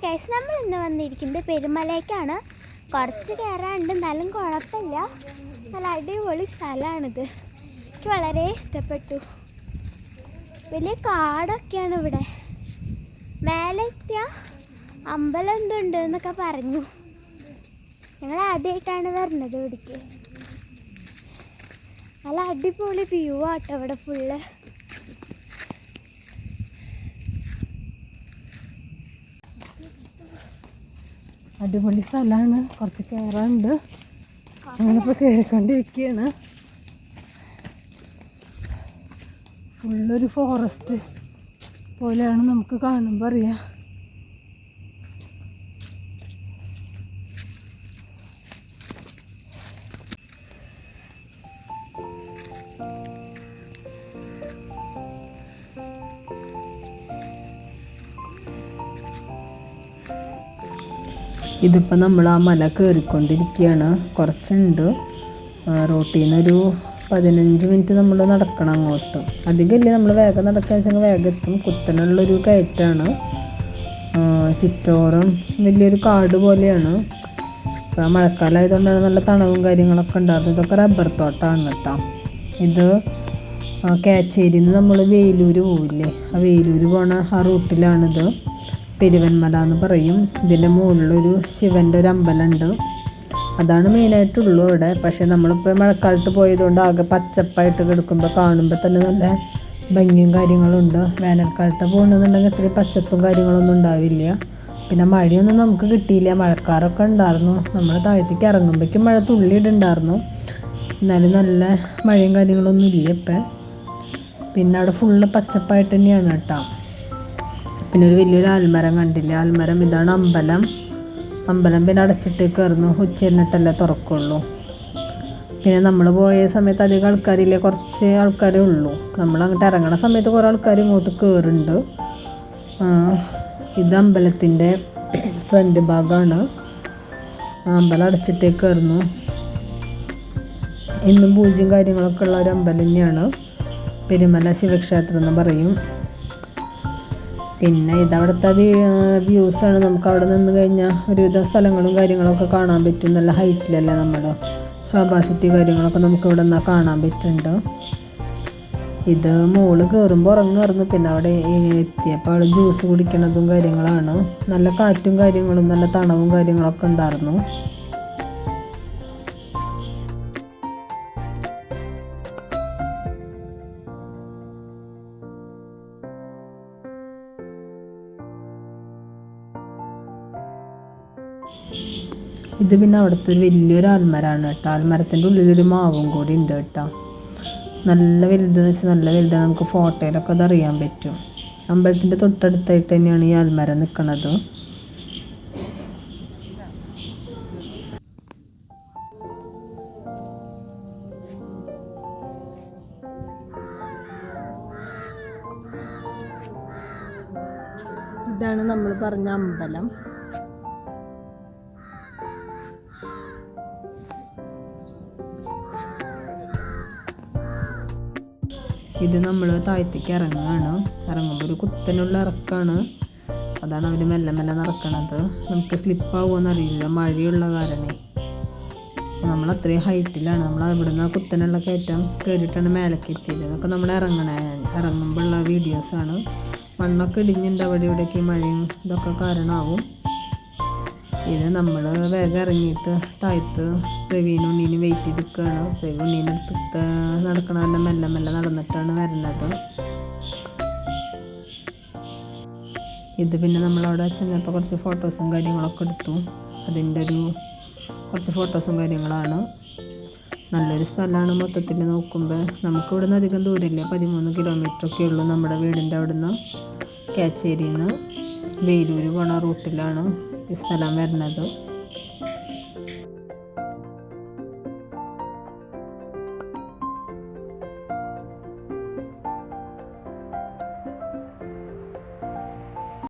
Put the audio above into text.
Guys, നമ്മൾ ഇന്ന് വന്നിരിക്കുന്നത് പെരുമലയ്ക്കാണ്. കുറച്ച് കയറാണ്ട്, എന്നാലും കുഴപ്പമില്ല. നല്ല അടിപൊളി സ്ഥലമാണിത്. എനിക്ക് വളരെ ഇഷ്ടപ്പെട്ടു. വലിയ കാടൊക്കെയാണ് ഇവിടെ. മേലെ എത്തിയ അമ്പലം എന്തുണ്ട് എന്നൊക്കെ പറഞ്ഞു. ഞങ്ങൾ ആദ്യമായിട്ടാണ് വരുന്നത് ഇവിടേക്ക്. നല്ല അടിപൊളി വ്യൂ ആട്ടോ ഇവിടെ ഫുള്ള്. അടിപൊളി സ്ഥലമാണ്. കുറച്ച് കയറാനുണ്ട്. ഞങ്ങളിപ്പോൾ കയറിക്കൊണ്ടിരിക്കുകയാണ്. ഫുള്ളൊരു ഫോറസ്റ്റ് പോലെയാണ് നമുക്ക് കാണുമ്പോൾ അറിയാം. ഇതിപ്പോൾ നമ്മൾ ആ മല കയറിക്കൊണ്ടിരിക്കുകയാണ്. കുറച്ചുണ്ട്. റോട്ടിൽ നിന്നൊരു 15 മിനിറ്റ് നമ്മൾ നടക്കണം അങ്ങോട്ട്. അധികമില്ല. നമ്മൾ വേഗം നടക്കുക വെച്ചാൽ വേഗം എത്തും. കുത്തനുള്ളൊരു കയറ്റാണ്. ചുറ്റോറും വലിയൊരു കാട് പോലെയാണ്. ഇപ്പോൾ മഴക്കാലം ആയതുകൊണ്ടാണ് നല്ല തണവും കാര്യങ്ങളൊക്കെ ഉണ്ടായിരുന്നു. ഇതൊക്കെ റബ്ബർ തോട്ടമാണ് കേട്ടോ. ഇത് കാച്ചേരിയിൽ നിന്ന് നമ്മൾ വേലൂർ പോവില്ലേ, ആ വേലൂർ പോണ ആ റൂട്ടിലാണിത്. പെരുവന്മല എന്ന് പറയും. ഇതിൻ്റെ മുകളിലൊരു ശിവൻ്റെ ഒരു അമ്പലമുണ്ട്. അതാണ് മെയിനായിട്ടുള്ളൂ ഇവിടെ. പക്ഷേ നമ്മളിപ്പോൾ മഴക്കാലത്ത് പോയതുകൊണ്ട് ആകെ പച്ചപ്പായിട്ട് കിടക്കുമ്പോൾ കാണുമ്പോൾ തന്നെ നല്ല ഭംഗിയും കാര്യങ്ങളുണ്ട്. വേനൽക്കാലത്ത് പോകണമെന്നുണ്ടെങ്കിൽ ഇത്രയും പച്ചപ്പും കാര്യങ്ങളൊന്നും ഉണ്ടാവില്ല. പിന്നെ മഴയൊന്നും നമുക്ക് കിട്ടിയില്ല. മഴക്കാറൊക്കെ ഉണ്ടായിരുന്നു. നമ്മൾ താഴത്തേക്ക് ഇറങ്ങുമ്പോഴേക്കും മഴ തുള്ളിയിട്ടുണ്ടായിരുന്നു. എന്നാലും നല്ല മഴയും കാര്യങ്ങളൊന്നും ഇല്ല ഇപ്പം. പിന്നെ അവിടെ ഫുള്ള് പച്ചപ്പായിട്ട് തന്നെയാണ് കേട്ടോ. പിന്നെ ഒരു വലിയൊരു ആൽമരം കണ്ടില്ല. ആൽമരം. ഇതാണ് അമ്പലം. അമ്പലം പിന്നെ അടച്ചിട്ടേക്കായിരുന്നു. ഉച്ചരിഞ്ഞിട്ടല്ലേ തുറക്കുള്ളൂ. പിന്നെ നമ്മൾ പോയ സമയത്ത് അധികം ആൾക്കാരില്ല. കുറച്ച് ആൾക്കാരേ ഉള്ളൂ. നമ്മൾ അങ്ങോട്ട് ഇറങ്ങണ സമയത്ത് കുറേ ആൾക്കാർ ഇങ്ങോട്ട് കയറുന്നുണ്ട്. ഇത് അമ്പലത്തിൻ്റെ ഫ്രണ്ട് ഭാഗമാണ്. അമ്പലം അടച്ചിട്ടേക്കായിരുന്നു. ഇന്നും പൂജയും കാര്യങ്ങളൊക്കെ ഉള്ള ഒരു അമ്പലം തന്നെയാണ്. പെരുമല ശിവക്ഷേത്രം എന്ന് പറയും. പിന്നെ ഇതവിടുത്തെ വ്യൂസാണ്. നമുക്ക് അവിടെ നിന്ന് കഴിഞ്ഞാൽ ഒരുവിധ സ്ഥലങ്ങളും കാര്യങ്ങളൊക്കെ കാണാൻ പറ്റും. നല്ല ഹൈറ്റിലല്ലേ നമ്മുടെ ശോഭാ സിറ്റി കാര്യങ്ങളൊക്കെ നമുക്ക് ഇവിടെ നിന്നാൽ കാണാൻ പറ്റുന്നുണ്ട്. ഇത് മോള് കയറുമ്പോൾ ഉറങ്ങായിരുന്നു. പിന്നെ അവിടെ എത്തിയപ്പോൾ അവിടെ ജ്യൂസ് കുടിക്കണതും കാര്യങ്ങളാണ്. നല്ല കാറ്റും കാര്യങ്ങളും നല്ല തണവും കാര്യങ്ങളൊക്കെ ഉണ്ടായിരുന്നു. ഇത് പിന്നെ അവിടുത്തെ ഒരു വലിയൊരു ആൽമരമാണ് കേട്ടോ. ആൽമരത്തിൻ്റെ ഉള്ളിലൊരു മാവും കൂടി ഉണ്ട് കേട്ടോ. നല്ല വലുതെന്ന് വെച്ചാൽ നല്ല വലുതാണ്. നമുക്ക് ഫോട്ടോയിലൊക്കെ അത് അറിയാൻ പറ്റും. അമ്പലത്തിൻ്റെ തൊട്ടടുത്തായിട്ട് തന്നെയാണ് ഈ ആൽമരം നിൽക്കുന്നത്. ഇതാണ് നമ്മൾ പറഞ്ഞ അമ്പലം. ഇത് നമ്മൾ താഴത്തേക്ക് ഇറങ്ങുകയാണ്. ഇറങ്ങുമ്പോൾ ഒരു കുത്തനുള്ള ഇറക്കമാണ്. അതാണ് അവർ മെല്ലെ മെല്ലെ നടക്കണത്. നമുക്ക് സ്ലിപ്പാവുമെന്ന് അറിയില്ല, മഴയുള്ള കാരണേ. നമ്മൾ അത്രയും ഹൈറ്റിലാണ്. നമ്മൾ അവിടെ നിന്ന് കുത്തനുള്ള കയറ്റം കയറിയിട്ടാണ് മേലേക്ക് എത്തിയത്. അതൊക്കെ നമ്മൾ ഇറങ്ങുമ്പോഴുള്ള വീഡിയോസാണ്. മണ്ണൊക്കെ ഇടിഞ്ഞിട്ടുണ്ട് അവിടെ ഇവിടേക്ക്. മഴയും ഇതൊക്കെ കാരണമാവും. ഇത് നമ്മൾ വേഗം ഇറങ്ങിയിട്ട് താഴത്ത് പ്രവീണ ഉണ്ണീന് വെയിറ്റ് ചെയ്ത് നിൽക്കുകയാണ്. പ്രവീണ ഉണ്ണീനടുത്ത് നടക്കണമെല്ലാം മെല്ലെ മെല്ലെ നടന്നിട്ടാണ് വരുന്നത്. ഇത് പിന്നെ നമ്മളവിടെ ചെന്നപ്പോൾ കുറച്ച് ഫോട്ടോസും കാര്യങ്ങളൊക്കെ എടുത്തു. അതിൻ്റെ കുറച്ച് ഫോട്ടോസും കാര്യങ്ങളാണ്. നല്ലൊരു സ്ഥലമാണ് മൊത്തത്തിൽ നോക്കുമ്പോൾ. നമുക്ക് ഇവിടെ നിന്ന് അധികം ദൂരമില്ല. 13 കിലോമീറ്ററൊക്കെ ഉള്ളൂ നമ്മുടെ വീടിൻ്റെ അവിടെ നിന്ന്. കാച്ചേരിയിൽ നിന്ന് വേലൂർ പോണ റൂട്ടിലാണ് ഈ സ്ഥലം വരുന്നത്.